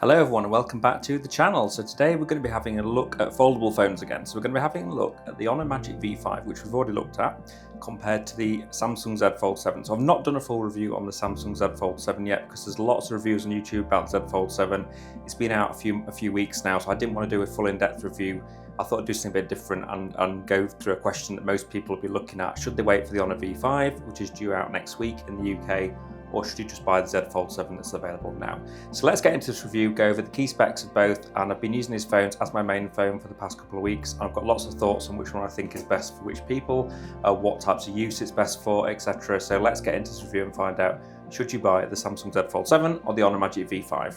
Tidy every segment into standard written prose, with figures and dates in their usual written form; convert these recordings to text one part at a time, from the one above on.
Hello everyone and welcome back to the channel. So today we're going to be having a look at foldable phones again. So we're going to be having a look at the Honor Magic V5, which we've already looked at, compared to the Samsung Z Fold 7. So I've not done a full review on the Samsung Z Fold 7 yet because there's lots of reviews on YouTube about the Z Fold 7. It's been out a few weeks now, so I didn't want to do a full in-depth review. I thought I'd do something a bit different and go through a question that most people will be looking at. Should they wait for the Honor V5, which is due out next week in the UK, or should you just buy the Z Fold 7 that's available now? So let's get into this review, go over the key specs of both, and I've been using these phones as my main phone for the past couple of weeks. I've got lots of thoughts on which one I think is best for which people, what types of use it's best for, etc. So let's get into this review and find out, should you buy the Samsung Z Fold 7 or the Honor Magic V5?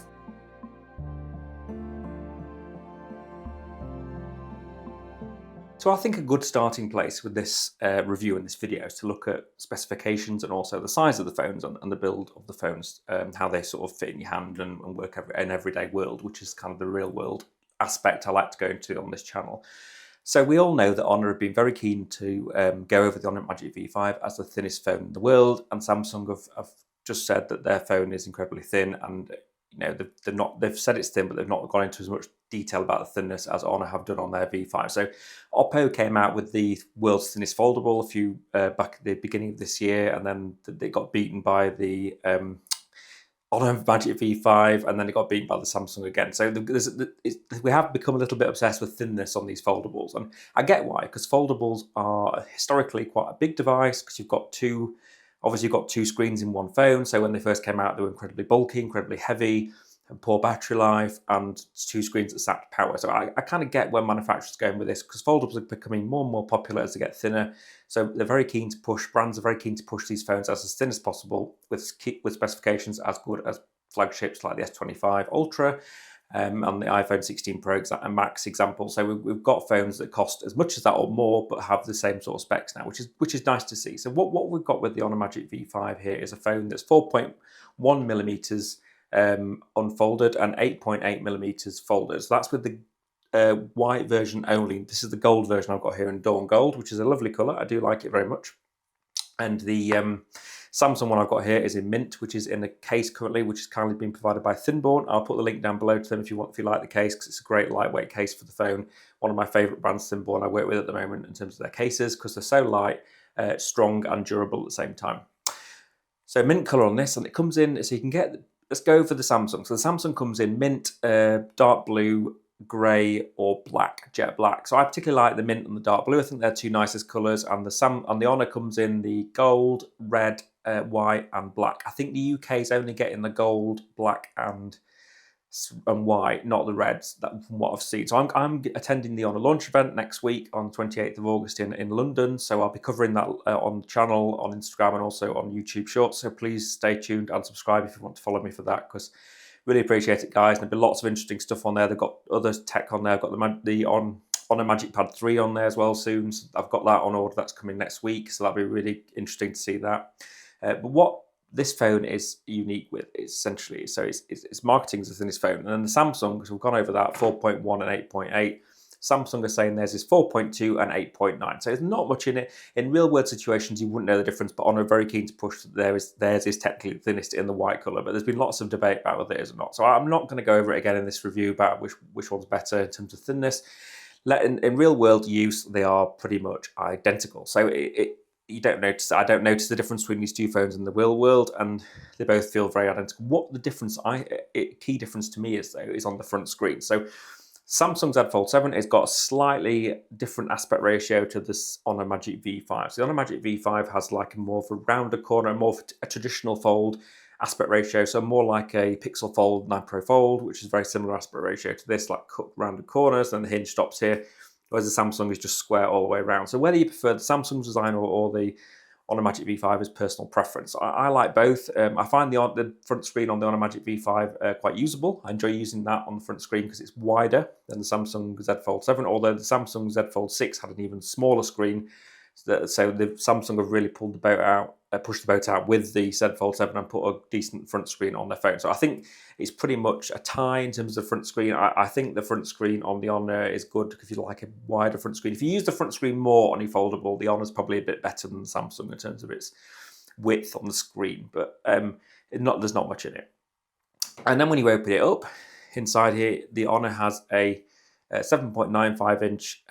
So I think a good starting place with this review and this video is to look at specifications and also the size of the phones and the build of the phones, how they sort of fit in your hand and work in an everyday world, which is kind of the real world aspect I like to go into on this channel. So we all know that Honor have been very keen to go over the Honor Magic V5 as the thinnest phone in the world, and Samsung have just said that their phone is incredibly thin, and you know they've said it's thin, but they've not gone into as much detail about the thinness as Honor have done on their V5. So Oppo came out with the world's thinnest foldable a few back at the beginning of this year, and then they got beaten by the Honor Magic V5, and then it got beaten by the Samsung again. So we have become a little bit obsessed with thinness on these foldables, and I get why, because foldables are historically quite a big device because you've got two screens in one phone. So when they first came out, they were incredibly bulky, incredibly heavy, and poor battery life, and two screens that sapped power. So I kind of get where manufacturers are going with this, because foldables are becoming more and more popular as they get thinner. So they're very keen to push, brands are very keen to push these phones as thin as possible with specifications as good as flagships like the S25 Ultra and the iPhone 16 Pro and Max example. So we've got phones that cost as much as that or more, but have the same sort of specs now, which is nice to see. So what we've got with the Honor Magic V5 here is a phone that's 4.1 millimeters unfolded and 8.8 millimeters folded. So that's with the white version only. This is the gold version I've got here in Dawn Gold, which is a lovely colour. I do like it very much. And the Samsung one I've got here is in mint, which is in a case currently, which is kindly being provided by Thinborn. I'll put the link down below to them if you like the case, because it's a great lightweight case for the phone. One of my favourite brands, Thinborn, I work with at the moment in terms of their cases, because they're so light, strong and durable at the same time. So mint colour on this, and it comes in, so you can get, let's go for the Samsung. So the Samsung comes in mint, dark blue, grey or black, jet black. So I particularly like the mint and the dark blue. I think they're two nicest colours, and the Honor comes in the gold, red, white and black. I think the UK is only getting the gold, black and white, not the reds, from what I've seen. So I'm attending the Honor launch event next week on 28th of August in London. So I'll be covering that on the channel, on Instagram and also on YouTube Shorts. So please stay tuned and subscribe if you want to follow me for that, because really appreciate it, guys. There'll be lots of interesting stuff on there. They've got other tech on there. I've got the Honor Magic Pad 3 on there as well soon. So I've got that on order. That's coming next week. So that'll be really interesting to see that. But what this phone is unique with is essentially, so it's marketing as the thinnest phone. And then the Samsung, because we've gone over that, 4.1 and 8.8. Samsung are saying theirs is 4.2 and 8.9. So there's not much in it. In real world situations, you wouldn't know the difference, but Honor are very keen to push that theirs is technically the thinnest in the white colour. But there's been lots of debate about whether it is or not. So I'm not going to go over it again in this review about which one's better in terms of thinness. In real world use, they are pretty much identical. So you don't notice, I don't notice the difference between these two phones in the real world, and they both feel very identical. What the difference, key difference to me is though, is on the front screen. So Samsung Z Fold 7 has got a slightly different aspect ratio to this Honor Magic V5. So the Honor Magic V5 has like more of a rounder corner, more of a traditional fold aspect ratio, so more like a Pixel Fold 9 Pro Fold, which is very similar aspect ratio to this, like cut rounded corners, and the hinge stops here. Whereas the Samsung is just square all the way around. So whether you prefer the Samsung design or the Honor Magic V5 is personal preference. I like both. I find the front screen on the Honor Magic V5 quite usable. I enjoy using that on the front screen because it's wider than the Samsung Z Fold 7, although the Samsung Z Fold 6 had an even smaller screen. So the Samsung have really pulled the boat out, pushed the boat out with the Z Fold 7 and put a decent front screen on their phone. So I think it's pretty much a tie in terms of the front screen. I think the front screen on the Honor is good if you like a wider front screen. If you use the front screen more on your foldable, the Honor's probably a bit better than the Samsung in terms of its width on the screen, but there's not much in it. And then when you open it up, inside here, the Honor has a 7.95 inch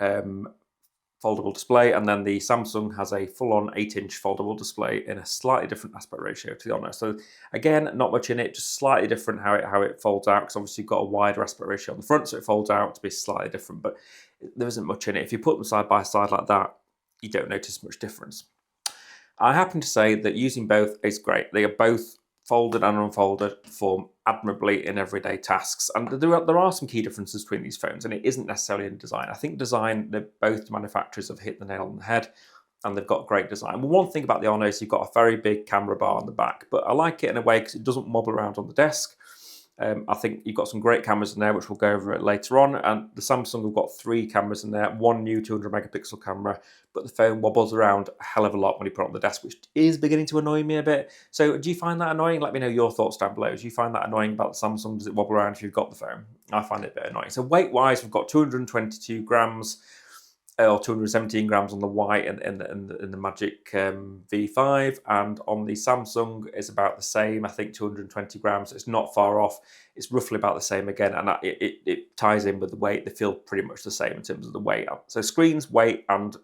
foldable display, and then the Samsung has a full-on 8-inch foldable display in a slightly different aspect ratio to the Honor. So again, not much in it, just slightly different how it folds out, because obviously you've got a wider aspect ratio on the front, so it folds out to be slightly different, but there isn't much in it. If you put them side by side like that, you don't notice much difference. I happen to say that using both is great. They are both folded and unfolded, perform admirably in everyday tasks. And there are some key differences between these phones, and it isn't necessarily in design. I think design, both manufacturers have hit the nail on the head, and they've got great design. Well, one thing about the Honor is you've got a very big camera bar on the back, but I like it in a way because it doesn't wobble around on the desk. I think you've got some great cameras in there, which we'll go over it later on. And the Samsung have got 3 cameras in there, one new 200 megapixel camera, but the phone wobbles around a hell of a lot when you put it on the desk, which is beginning to annoy me a bit. So do you find that annoying? Let me know your thoughts down below. Do you find that annoying about the Samsung? Does it wobble around if you've got the phone? I find it a bit annoying. So weight-wise, we've got 222 grams, or 217 grams on the White in the Magic V5, and on the Samsung is about the same. I think 220 grams. It's not far off. It's roughly about the same again, and it ties in with the weight. They feel pretty much the same in terms of the weight. So screens, weight, and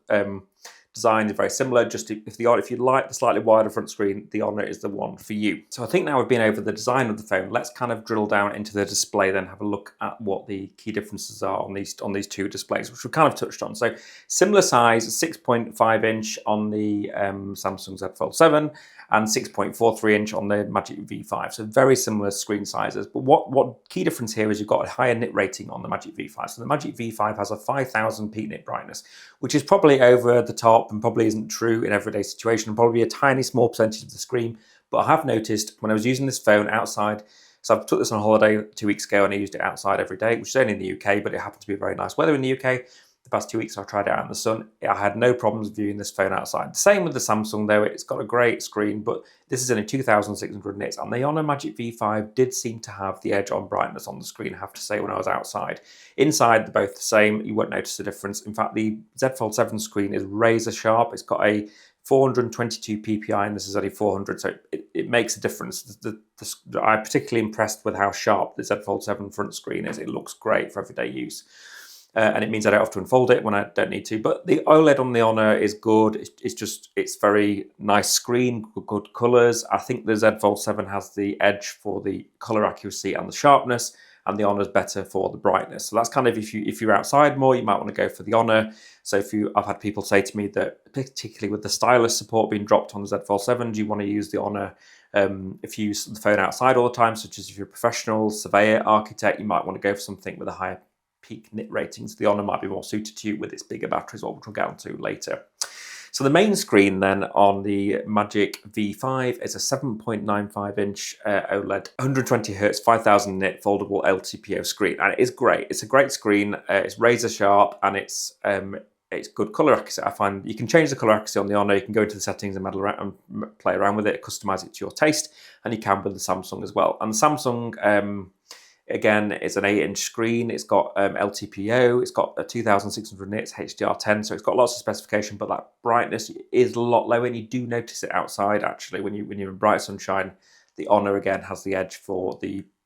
design is very similar. Just if you like the slightly wider front screen, the Honor is the one for you. So I think now we've been over the design of the phone, let's kind of drill down into the display, then have a look at what the key differences are on these 2 displays, which we've kind of touched on. So similar size, 6.5 inch on the Samsung Z Fold 7 and 6.43 inch on the Magic V5. So very similar screen sizes. But what key difference here is you've got a higher nit rating on the Magic V5. So the Magic V5 has a 5000 peak nit brightness, which is probably over the top and probably isn't true in everyday situation, probably a tiny small percentage of the screen. But I have noticed when I was using this phone outside, so I took this on holiday 2 weeks ago and I used it outside every day, which is only in the UK, but it happened to be very nice weather in the UK. The past 2 weeks I tried it out in the sun. I had no problems viewing this phone outside. Same with the Samsung though, it's got a great screen, but this is only 2600 nits, and the Honor Magic V5 did seem to have the edge on brightness on the screen, I have to say, when I was outside. Inside, they're both the same, you won't notice the difference. In fact, the Z Fold 7 screen is razor sharp. It's got a 422 ppi and this is only 400, so it makes a difference. I'm particularly impressed with how sharp the Z Fold 7 front screen is. It looks great for everyday use. And it means I don't have to unfold it when I don't need to. But the OLED on the Honor is good. It's very nice screen, good colours. I think the Z Fold 7 has the edge for the colour accuracy and the sharpness, and the Honor is better for the brightness. So that's kind of, if you're outside more, you might want to go for the Honor. So I've had people say to me that, particularly with the stylus support being dropped on the Z Fold 7, do you want to use the Honor if you use the phone outside all the time, such as if you're a professional, surveyor, architect, you might want to go for something with a higher peak nit ratings. The Honor might be more suited to you with its bigger batteries, which we'll get onto later. So the main screen then on the Magic V5 is a 7.95 inch OLED, 120 Hz, 5000 nit foldable LTPO screen, and it is great. It's a great screen. It's razor sharp, and it's good color accuracy. I find you can change the color accuracy on the Honor. You can go into the settings and play around with it, customize it to your taste, and you can with the Samsung as well. And the Samsung, again, it's an 8-inch screen. It's got LTPO. It's got a 2600 nits HDR10, so it's got lots of specification. But that brightness is a lot lower, and you do notice it outside. Actually, when you're in bright sunshine, the Honor again has the edge for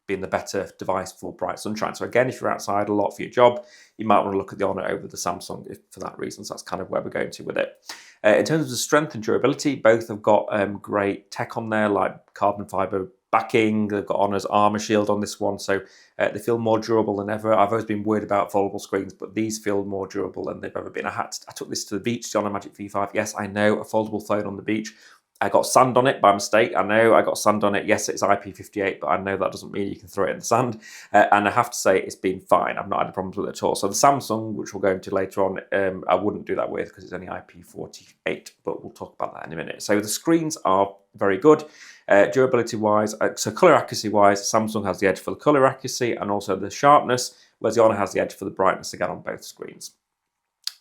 being the better device for bright sunshine. So again, if you're outside a lot for your job, you might want to look at the Honor over the Samsung for that reason. So that's kind of where we're going to with it. In terms of the strength and durability, both have got great tech on there, like carbon fiber backing. They've got Honor's armor shield on this one, so they feel more durable than ever. I've always been worried about foldable screens, but these feel more durable than they've ever been. I took this to the beach, the Honor Magic V5. Yes, I know, a foldable phone on the beach. I got sand on it by mistake. I know I got sand on it. Yes, it's IP58, but I know that doesn't mean you can throw it in the sand. And I have to say, it's been fine. I've not had problems with it at all. So the Samsung, which we'll go into later on, I wouldn't do that with because it's only IP48, but we'll talk about that in a minute. So the screens are very good. Durability-wise, so colour accuracy-wise, Samsung has the edge for the colour accuracy and also the sharpness, whereas the Honor has the edge for the brightness, again, on both screens.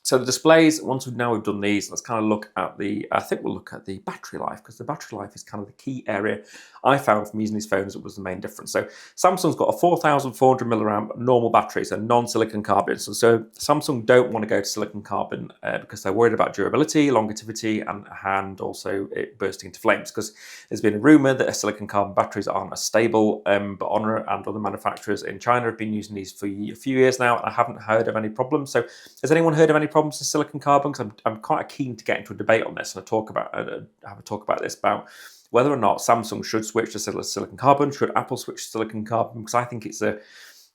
So the displays, once we've done these, let's kind of look at I think we'll look at the battery life, because the battery life is kind of the key area I found from using these phones that was the main difference. So Samsung's got a 4,400 milliamp normal battery, so non-silicon carbon. So Samsung don't want to go to silicon carbon because they're worried about durability, longevity, and also it bursting into flames, because there's been a rumor that silicon carbon batteries aren't as stable, but Honor and other manufacturers in China have been using these for a few years now, and I haven't heard of any problems. So has anyone heard of any problems with silicon carbon? Because I'm quite keen to get into a debate on this and have a talk about this, about whether or not Samsung should switch to silicon carbon, should Apple switch to silicon carbon, because I think it's a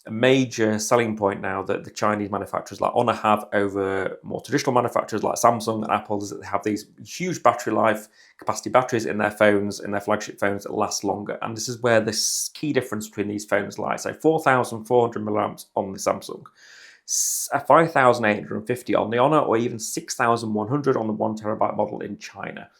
major selling point now that the Chinese manufacturers like Honor have over more traditional manufacturers like Samsung and Apple, is that they have these huge battery life capacity batteries in their phones, in their flagship phones, that last longer. And this is where this key difference between these phones lies. So 4,400 milliamps on the Samsung, 5,850 on the Honor, or even 6,100 on the 1 terabyte model in China.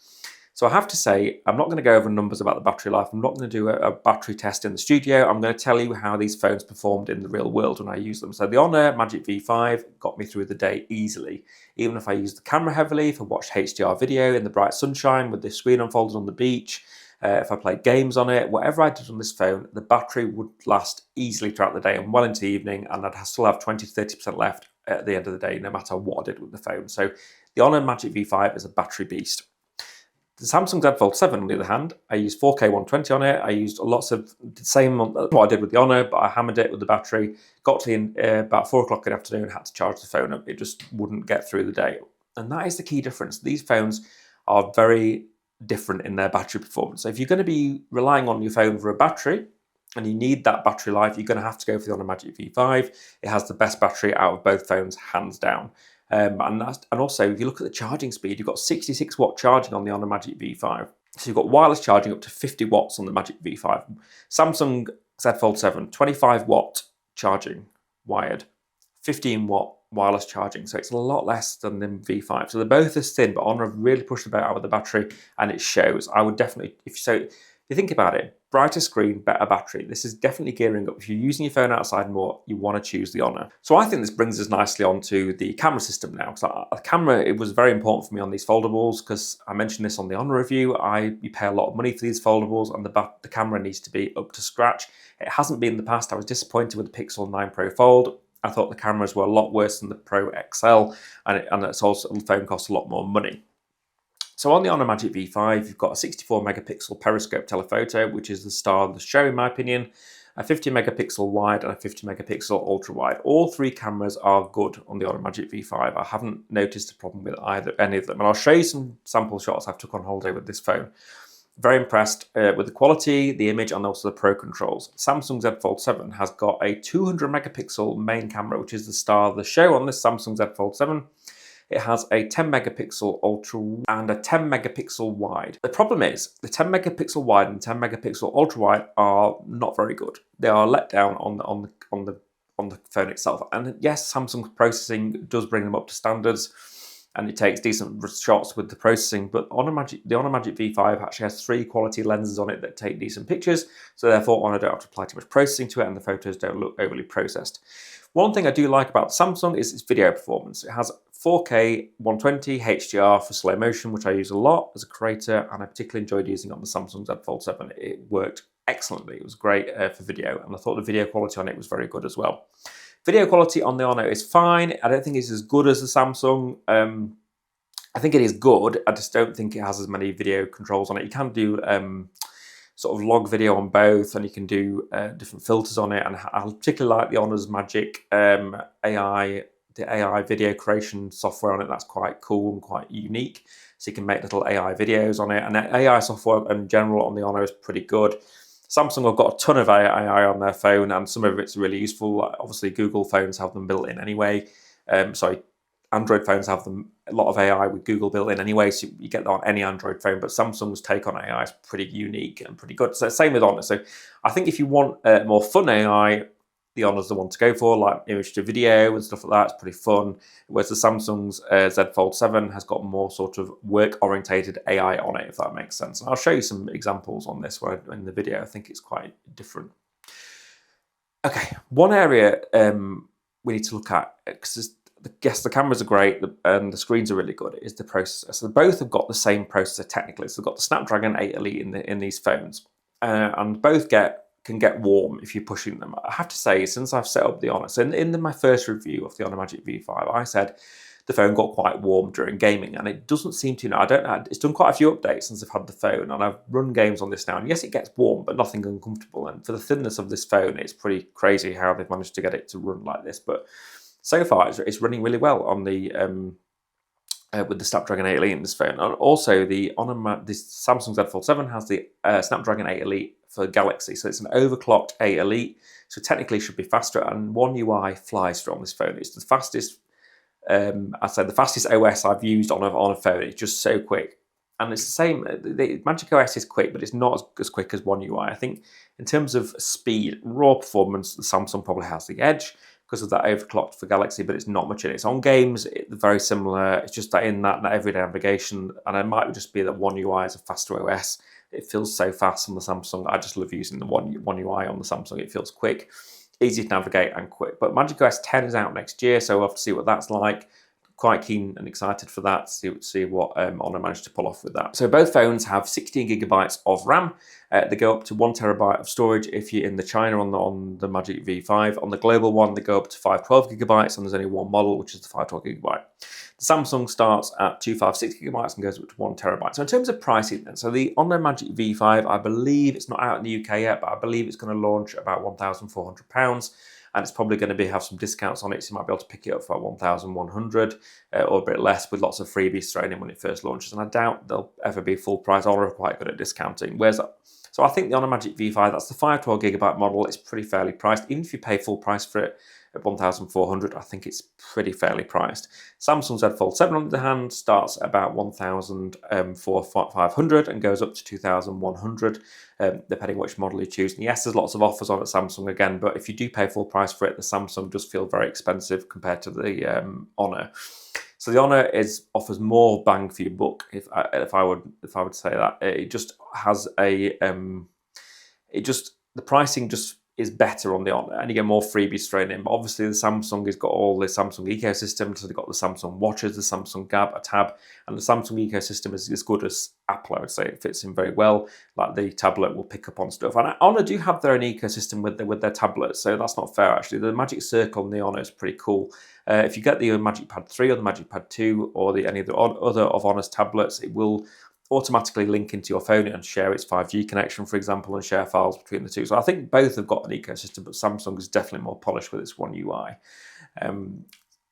So I have to say, I'm not going to go over numbers about the battery life. I'm not going to do a battery test in the studio. I'm going to tell you how these phones performed in the real world when I use them. So the Honor Magic V5 got me through the day easily. Even if I used the camera heavily, if I watched HDR video in the bright sunshine with the screen unfolded on the beach, if I played games on it, whatever I did on this phone, the battery would last easily throughout the day and well into the evening, and I'd still have 20 to 30% left at the end of the day, no matter what I did with the phone. So the Honor Magic V5 is a battery beast. The Samsung Z Fold 7, on the other hand, I used 4K 120 on it. I used lots of the same what I did with the Honor, but I hammered it with the battery. Got to about 4 o'clock in the afternoon, had to charge the phone up. It just wouldn't get through the day. And that is the key difference. These phones are very different in their battery performance. So if you're going to be relying on your phone for a battery, and you need that battery life, you're going to have to go for the Honor Magic V5. It has the best battery out of both phones, hands down. And also, if you look at the charging speed, you've got 66 watt charging on the Honor Magic V5. So you've got wireless charging up to 50 watts on the Magic V5. Samsung Z Fold 7, 25 watt charging wired, 15 watt wireless charging. So it's a lot less than the V5. So they're both as thin, but Honor have really pushed the boat out with the battery, and it shows. I would definitely, if you think about it, brighter screen, better battery. This is definitely gearing up. If you're using your phone outside more, you want to choose the Honor. So I think this brings us nicely onto the camera system now. So the camera, it was very important for me on these foldables, because I mentioned this on the Honor review. You pay a lot of money for these foldables, and the camera needs to be up to scratch. It hasn't been in the past. I was disappointed with the Pixel 9 Pro Fold. I thought the cameras were a lot worse than the Pro XL, and it's also, the phone costs a lot more money. So on the Honor Magic V5, you've got a 64 megapixel periscope telephoto, which is the star of the show in my opinion, a 50 megapixel wide and a 50 megapixel ultra wide. All three cameras are good on the Honor Magic V5. I haven't noticed a problem with any of them. And I'll show you some sample shots I've took on holiday with this phone. Very impressed with the quality, the image, and also the Pro controls. Samsung Z Fold 7 has got a 200 megapixel main camera, which is the star of the show on this Samsung Z Fold 7. It has a 10 megapixel ultra and a 10 megapixel wide. The problem is the 10 megapixel wide and 10 megapixel ultra wide are not very good. They are let down on the phone itself. And yes, Samsung's processing does bring them up to standards, and it takes decent shots with the processing, but the Honor Magic V5 actually has 3 quality lenses on it that take decent pictures, so therefore Honor don't have to apply too much processing to it, and the photos don't look overly processed. One thing I do like about Samsung is its video performance. It has 4K 120 HDR for slow motion, which I use a lot as a creator, and I particularly enjoyed using it on the Samsung Z Fold 7. It worked excellently. It was great for video, and I thought the video quality on it was very good as well. Video quality on the Honor is fine. I don't think it's as good as the Samsung. I think it is good. I just don't think it has as many video controls on it. You can do sort of log video on both, and you can do different filters on it. And I particularly like the Honor's Magic AI, the AI video creation software on it. That's quite cool and quite unique. So you can make little AI videos on it. And AI software in general on the Honor is pretty good. Samsung have got a ton of AI on their phone, and some of it's really useful. Obviously, Google phones have them built in anyway. Android phones have them, a lot of AI with Google built in anyway, so you get that on any Android phone, but Samsung's take on AI is pretty unique and pretty good. So same with Honor. So I think if you want more fun AI, the Honor's the one to go for, like image to video and stuff like that. It's pretty fun. Whereas the Samsung's Z Fold 7 has got more sort of work-orientated AI on it, if that makes sense. And I'll show you some examples on this in the video. I think it's quite different. Okay, one area we need to look at, because Yes, the cameras are great, the screens are really good. It is the processor. So both have got the same processor technically. So they've got the Snapdragon 8 Elite in these phones, and both can get warm if you're pushing them. I have to say, since I've set up the Honor, so in my first review of the Honor Magic V5, I said the phone got quite warm during gaming, and it doesn't seem to. I don't know. It's done quite a few updates since I've had the phone, and I've run games on this now. And yes, it gets warm, but nothing uncomfortable. And for the thinness of this phone, it's pretty crazy how they've managed to get it to run like this. But so far, it's running really well on the with the Snapdragon 8 Elite in this phone. And also, the Samsung Z Fold 7 has the Snapdragon 8 Elite for Galaxy, so it's an overclocked 8 Elite, so technically it should be faster. And One UI flies through on this phone. It's the fastest. I'd say the fastest OS I've used on a phone. It's just so quick, and it's the same. The Magic OS is quick, but it's not as quick as One UI. I think in terms of speed, raw performance, the Samsung probably has the edge because of that overclocked for Galaxy, but it's not much in it. It's on games, it's very similar. It's just that in that everyday navigation, and it might just be that One UI is a faster OS. It feels so fast on the Samsung. I just love using the One UI on the Samsung. It feels quick, easy to navigate and quick. But Magic OS 10 is out next year, so we'll have to see what that's like. Quite keen and excited for that, see what Honor managed to pull off with that. So both phones have 16 gigabytes of RAM. They go up to 1 terabyte of storage if you're in the China on the Magic V5. On the global one, they go up to 512 gigabytes, and there's only one model, which is the 512 gigabyte. The Samsung starts at 256 gigabytes and goes up to 1 terabyte. So in terms of pricing then, so the Honor Magic V5, I believe it's not out in the UK yet, but I believe it's going to launch about £1,400. And it's probably going to have some discounts on it, so you might be able to pick it up for 1,100 or a bit less, with lots of freebies thrown in when it first launches. And I doubt they'll ever be full price. Honor are quite good at discounting. So I think the Honor Magic V5, that's the 512 gigabyte model. It's pretty fairly priced. Even if you pay full price for it at 1,400, I think it's pretty fairly priced. Samsung Z Fold 7, on the other hand, starts at about 1,500 and goes up to 2,100, depending which model you choose. And yes, there's lots of offers on at Samsung again, but if you do pay full price for it, the Samsung does feel very expensive compared to the Honor. So the Honor offers more bang for your buck, if I would say that. It just has the pricing just is better on the Honor, and you get more freebies thrown in. But obviously the Samsung has got all the Samsung ecosystem, so they've got the Samsung watches, the Samsung tab, and the Samsung ecosystem is as good as Apple, I would say. It fits in very well. Like the tablet will pick up on stuff. And Honor do have their own ecosystem with their tablets, so that's not fair actually. The Magic Circle on the Honor is pretty cool. If you get the Magic Pad 3 or the Magic Pad 2 or any of the other of Honor's tablets, it will automatically link into your phone and share its 5G connection, for example, and share files between the two. So I think both have got an ecosystem, but Samsung is definitely more polished with its One UI.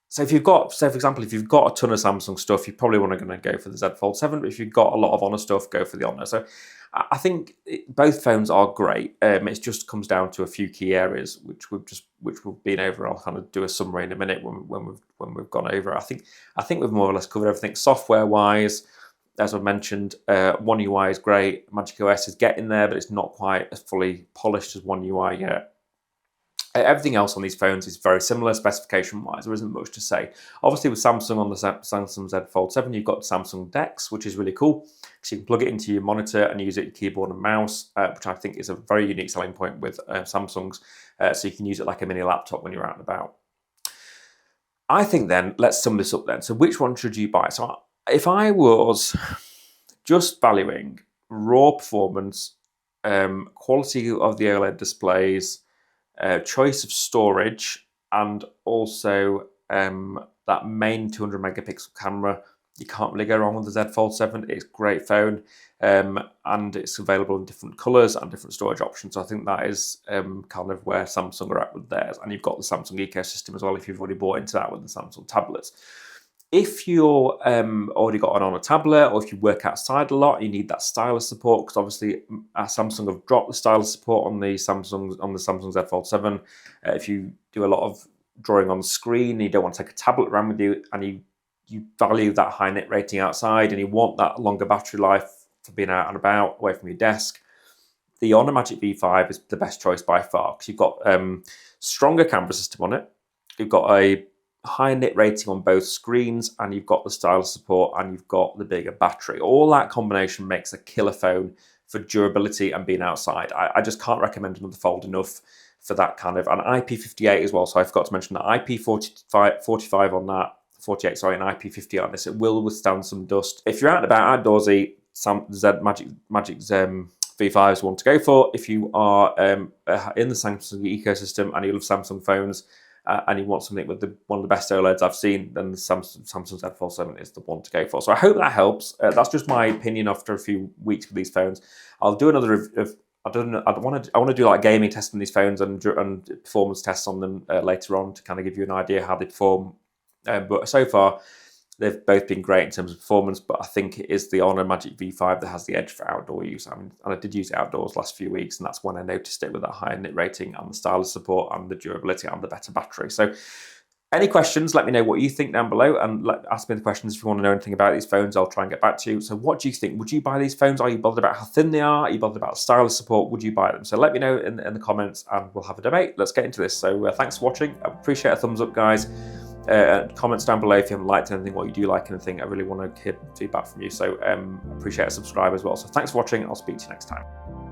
So if you've got, say for example, if you've got a ton of Samsung stuff, you probably want to go for the Z Fold 7, but if you've got a lot of Honor stuff, go for the Honor. So I think both phones are great. It just comes down to a few key areas, which we've been over. I'll kind of do a summary in a minute when we've gone over. I think we've more or less covered everything software-wise. As I mentioned, One UI is great. Magic OS is getting there, but it's not quite as fully polished as One UI yet. Everything else on these phones is very similar specification-wise. There isn't much to say. Obviously, with Samsung on the Samsung Z Fold 7, you've got Samsung DeX, which is really cool. So you can plug it into your monitor and use it your keyboard and mouse, which I think is a very unique selling point with Samsungs. So you can use it like a mini laptop when you're out and about. I think then, let's sum this up then. So which one should you buy? So if I was just valuing raw performance, quality of the OLED displays, choice of storage, and also that main 200 megapixel camera, you can't really go wrong with the Z Fold 7. It's a great phone, and it's available in different colours and different storage options. So I think that is kind of where Samsung are at with theirs. And you've got the Samsung ecosystem as well if you've already bought into that with the Samsung tablets. If you're already got an Honor tablet, or if you work outside a lot, you need that stylus support, because obviously Samsung have dropped the stylus support on the Samsung Z Fold 7. If you do a lot of drawing on the screen, you don't want to take a tablet around with you, and you value that high nit rating outside, and you want that longer battery life for being out and about, away from your desk, the Honor Magic V5 is the best choice by far, because you've got stronger camera system on it, you've got a high nit rating on both screens, and you've got the stylus support, and you've got the bigger battery. All that combination makes a killer phone for durability and being outside. I just can't recommend another Fold enough for that kind of, and IP58 as well. So I forgot to mention that IP45 on that, 48, sorry, and IP50 on this. It will withstand some dust. If you're out and about outdoorsy, some Magic V5s want to go for. If you are in the Samsung ecosystem and you love Samsung phones and you want something with one of the best OLEDs I've seen, then the Samsung Z Fold 7 is the one to go for. So I hope that helps. That's just my opinion after a few weeks with these phones. I'll do another I want to do like gaming tests on these phones and performance tests on them later on to kind of give you an idea how they perform. But so far, they've both been great in terms of performance, but I think it is the Honor Magic V5 that has the edge for outdoor use. I mean, and I did use it outdoors last few weeks, and that's when I noticed it with that higher nit rating and the stylus support and the durability and the better battery. So any questions, let me know what you think down below, and ask me the questions if you want to know anything about these phones. I'll try and get back to you. So what do you think? Would you buy these phones? Are you bothered about how thin they are? Are you bothered about stylus support? Would you buy them? So let me know in the comments and we'll have a debate. Let's get into this. So thanks for watching. I appreciate a thumbs up, guys. Comments down below if you haven't liked anything, what you do like anything. I really want to hear feedback from you. So appreciate a subscribe as well. So thanks for watching. I'll speak to you next time.